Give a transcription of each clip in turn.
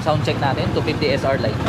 sound check natin, 250 SR Lite.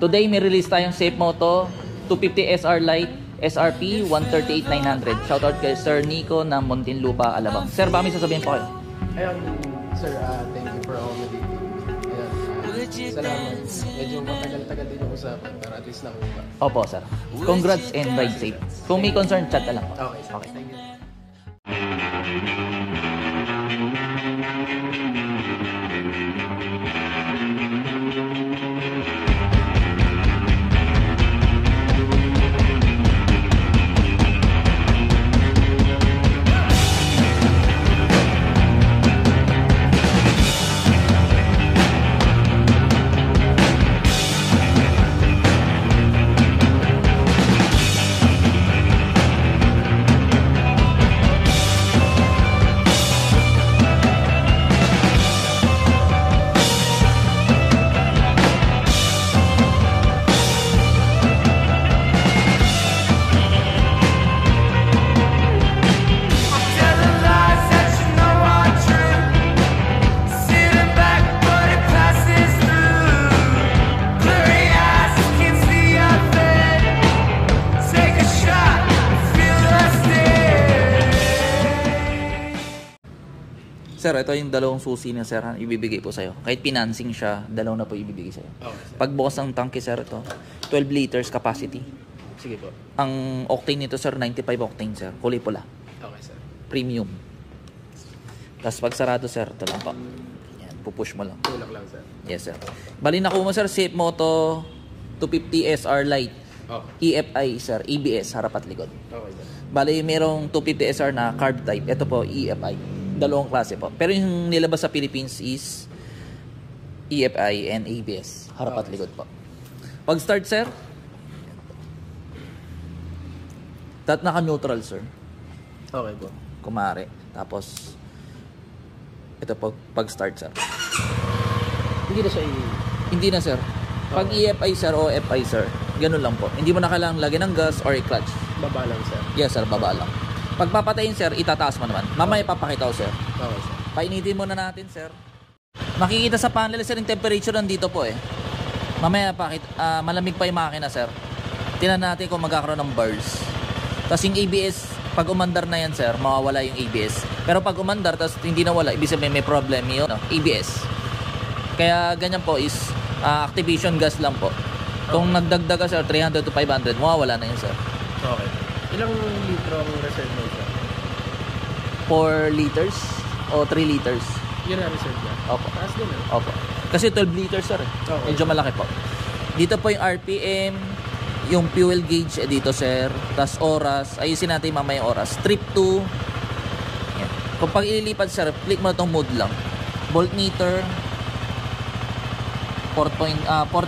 Today may release tayong Safe Moto 250 SR Lite SRP 138,900. Shoutout kay Sir Nico ng Muntinlupa, Alabang. Sir, baka may sasabihin po kayo? Ayun, sir, thank you for accommodating. Ayun, salamat. Medyo matagal-tagal din yung usapan, pero at least nakuha. Opo, sir. Congrats and ride safe. Kung may concern, chat na lang po. Okay, sir. Thank you. Sir, ito yung dalawang susi na sir, ibibigay po sa'yo. Kahit financing siya, dalaw na po ibibigay sa'yo. Okay, sir. Pagbukas ng tangke sir, ito 12 liters capacity. Sige po. Ang octane nito sir, 95 octane sir. Kulay pula. Okay, sir. Premium. Tapos pag sarado sir, ito lang po. Yan, pupush mo lang. Tulak lang, sir. Yes sir. Bali nakuha mo sir, Safe Moto 250 SR Lite. Okay. EFI sir, EBS, harap at likod. Okay, sir. Bali merong 250 SR na carb type. Ito po, EFI. Dalawang klase po. Pero yung nilabas sa Philippines is EFI and ABS. Harap at likod po. Pag start sir, naka-neutral sir. Okay po. Kumare. Tapos, ito po, pag start sir. Hindi na siya Hindi na sir. Pag EFI sir o FI sir, ganun lang po. Hindi mo na kailangang lagyan ng gas or i-clutch. baba lang, sir. Yes sir, baba lang. Pagpapatayin sir, itataas mo naman. Mamaya papakita ko sir. Okay, sir. Painitin muna natin sir. Makikita sa panel sir yung temperature nandito po eh. Mamaya malamig pa yung makina sir. Tingnan natin kung magkakaroon ng burst. Tapos yung ABS, pag umandar na yan sir, mawawala yung ABS. Pero pag umandar, tapos hindi nawala, ibig sabihin may problem yung ABS. Kaya ganyan po is activation gas lang po. Kung nagdagdag ka sir, 300 to 500, mawawala na yun sir. Okay. Ilang litro ang reserve mo, sir? 4 liters o 3 liters. Yun ang reserve niya? Opo. Taas din, eh. Opo. Kasi 12 liters sir eh. Okay. Medyo malaki po. Dito po yung RPM, yung fuel gauge dito sir. Tapos oras. Ayusin natin mamaya yung oras. Trip 2. Yan. Kung pag ililipat sir, click mo na itong mode lang. Voltmeter 14.2.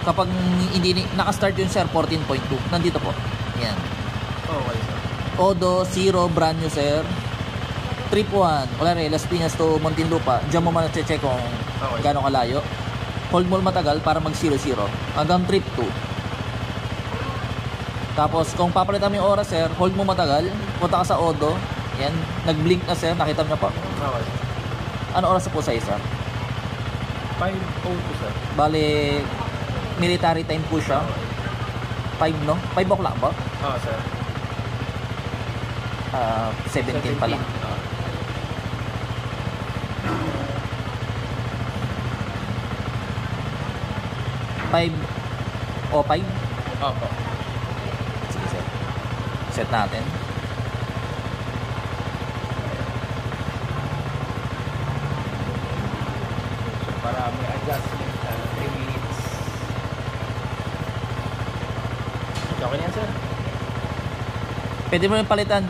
Kapag hindi naka-start yun sir, 14.2. Nandito po. Yan. Okay, sir. Odo 0, brand new sir. Trip 1, wala rin, Las Piñas to Muntinlupa. Diyan mo man check kung gano'ng kalayo. Hold mo matagal para mag 0-0 hanggang trip 2. Tapos kung papalitan mo yung oras sir, hold mo matagal, punta ka sa Odo. Yan, nag-blink na sir, nakita mo po. Okay. Ano oras po sa isa? 5:02, sir. Bale, military time po siya. 5 no? 5 o'clock ba? Oo, sir. 17 pa lang. 5 o 5? Opo. Sige sir. Set natin. Para may adjustment, 3 minutes. Okay na yan, sir. Pwede mo rin palitan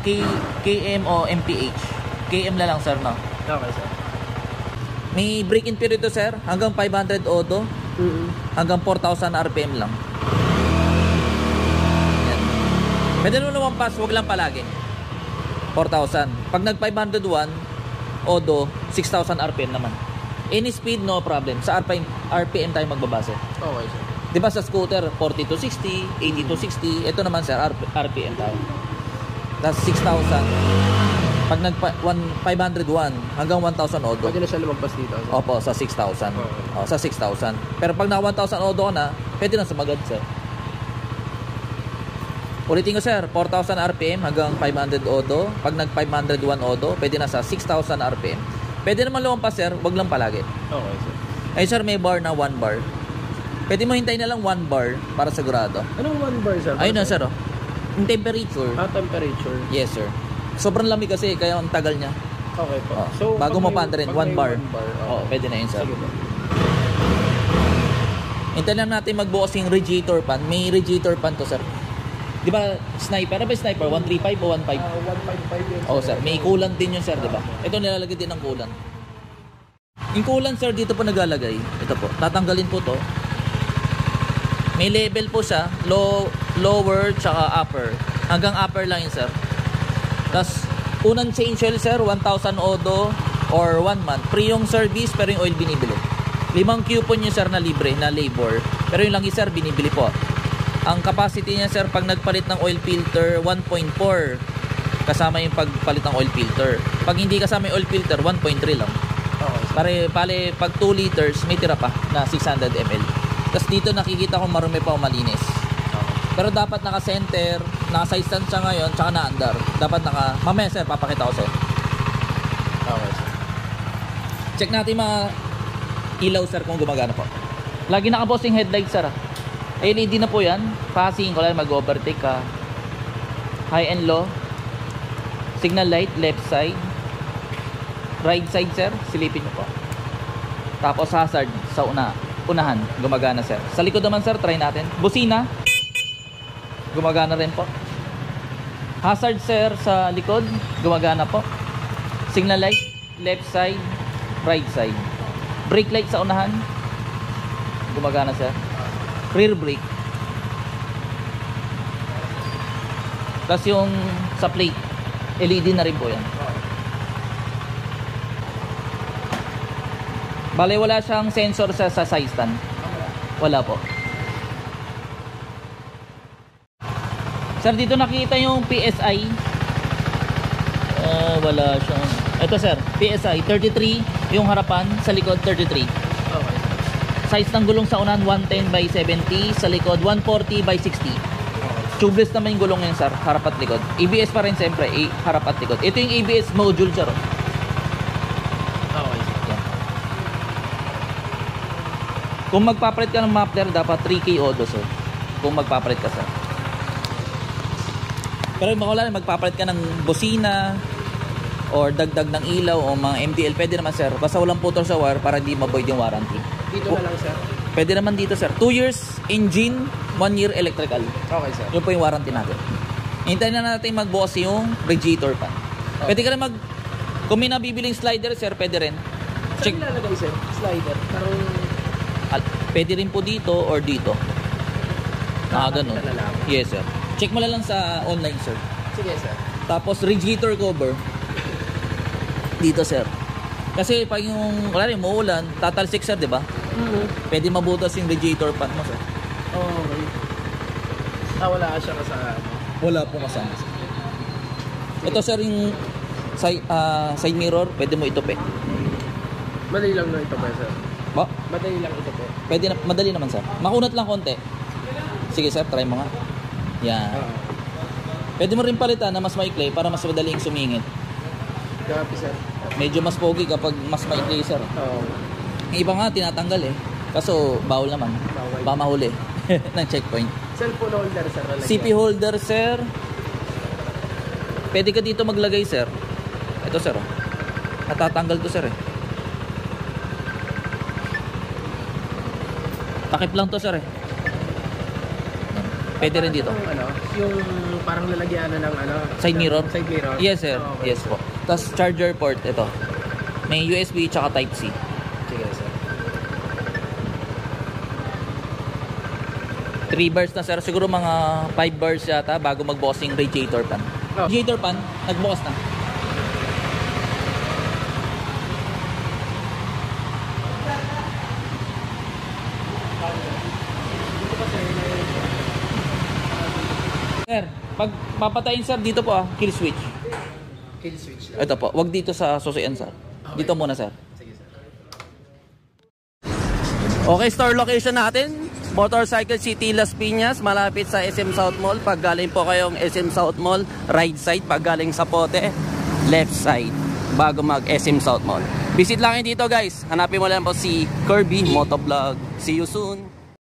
KM o MPH. KM na lang, sir, no? Okay, sir. May break-in period to, sir. Hanggang 500 odo. Hanggang 4,000 RPM lang. Yan. Pwede mo lumampas, wag lang palagi. 4,000. Pag nag 501 odo, 6,000 RPM naman. Any speed, no problem. Sa RPM tayo magbabase. Okay, sir. Di ba sa scooter, 40 to 60, 80 to 60. Ito naman, sir, RPM tayo. That's 6,000. Pag nag 501 hanggang 1,000 odo. Pwede na siya lumagpas dito, sir. Opo, sa 6,000. Okay. O, sa 6,000. Pero pag na 1,000 odo ka na, pwede na sumagad, sir. Ulitin ko, sir, 4,000 RPM hanggang 500 odo. Pag nag 501 odo, pwede na sa 6,000 RPM. Pwede naman lumampas, sir, wag lang palagi. Okay, sir. Ay, sir, may bar na 1 bar. Pwede mo hintayin na lang 1 bar para sigurado. Anong 1 bar, sir? Ayun na, sir, oh. Yung temperature. Temperature. Yes, sir. Sobrang lamig kasi, kaya ang tagal niya. Okay po. Oh. So, Bago pag mo may- pa rin, pag 1 may bar. 1 bar, okay. Oo, pwede na yun, sir. Sige po. Hintayin lang natin magbukas yung radiator pan. May radiator pan to, sir. Di ba, sniper? Ano ba yung sniper? 135 o 1.5? 155 yun, Oo, sir. May coolant din yun, sir, di ba? Ito nilalagay din ng coolant. Yung coolant, sir, dito po naglalagay. Ito po. Tatanggalin po to. May level po siya. Lower, tsaka upper. Hanggang upper lang yun, sir. Tapos, unang change oil, sir, 1,000 odo or 1 month. Free yung service, pero yung oil binibili. 5 coupon nyo, sir, na libre, na labor. Pero yung langis, sir, binibili po. Ang capacity niya, sir, pag nagpalit ng oil filter, 1.4. Kasama yung pagpalit ng oil filter. Pag hindi kasama yung oil filter, 1.3 lang. Okay. Pare, pag 2 liters, may tira pa na 600 ml. Tapos dito nakikita ko marumi pa o malinis. Pero dapat naka-center, naka-size stand siya ngayon, tsaka na-under. Dapat mamaya, sir, papakita ko, sir. Okay, sir. Check natin mga ilaw, sir, kung gumagana po. Lagi nakapost yung headlight, sir. LED na po yan. Passing, kung mag-overtake ka. High and low. Signal light, left side. Right side, sir, silipin nyo po. Tapos hazard sa unahan, gumagana, sir. Sa likod naman, sir, try natin. Busina, gumagana rin po. Hazard, sir, sa likod, gumagana po. Signal light, left side, right side. Brake light sa unahan, gumagana, sir. Rear brake. Tapos yung sa plate, LED na rin po yan. Bale, wala siyang sensor sa side stand. Wala po. Sir, dito nakita yung PSI. Wala siyang... Ito, sir, PSI 33, yung harapan, sa likod 33. Okay. Size ng gulong sa unahan 110 by 70, sa likod 140 by 60. Tubeless naman yung gulong yan, sir, harap at likod. ABS pa rin, siyempre, harap at likod. Ito yung ABS module, sir. Okay, sir. Yan. Kung magpapalit ka ng muffler, dapat 3K odo, sir. Kung magpapalit ka, sir. Pero wala na, magpapalit ka ng busina or dagdag ng ilaw o mga MDL, pwede naman, sir. Basta walang putol sa wire para di ma-void yung warranty. Dito na lang, sir. Pwede naman dito, sir. 2 years engine, 1 year electrical. Okay, sir. Yun po yung warranty natin. Hintayin na natin magbukas yung radiator pan. Okay. Pwede ka rin kung may nabibiling slider, sir, pwede rin. Check. Saan nilalagay, sir? Slider. Parang... Pwede rin po dito or dito. Ganun. Nakakita na lang. Yes, sir. Check mo na lang sa online, sir. Sige, sir. Tapos radiator cover dito, sir. Kasi pag yung wala rin muulan, tatalsik, sir, di ba? Pwede mabutas yung radiator pan mo, sir. Okay. Wala siya kasama. Wala pong kasama, sir. Ito, sir, yung side mirror, pwede mo itupi. Madali lang na ito ba, sir? Ba? Madali lang ito po. Pwede na, madali naman, sir. Makunat lang konti. Sige, sir, try mo nga. Yan. Pwede mo rin palitan na mas maikli para mas madaling sumingit. Grabe, sir. Medyo mas pogi kapag mas maikli, sir. Oo. Yung iba nga tinatanggal eh. Kaso bawal naman. Bawal. Baka mahuli ng checkpoint. Cellphone holder, sir. lalagyan. CP holder, sir. Pwede ka dito maglagay, sir. Ito, sir. Oh. Natatanggal to, sir eh. Takip lang to, sir eh. Pwede rin dito. Yung parang lalagyan ng Side mirror? Side mirror. Yes, sir. Okay. Yes po. Tapos charger port, ito. May USB tsaka Type-C. Sige, sir. 3 bars na, sir. Siguro mga 5 bars yata bago magbukas yung radiator pan. Radiator pan, nagbukas na. Sir, pag papatayin, sir, dito po kill switch. Kill switch lang. Ito po, wag dito sa susian, sir. Dito muna, sir. Sige, sir. Okay, store location natin, Motorcycle City, Las Piñas, malapit sa SM South Mall. Pag galing po kayong SM South Mall, right side. Pag galing sa Pote, left side, bago mag SM South Mall. Visit lang dito, guys. Hanapin mo lang po si Kirby Motovlog. See you soon.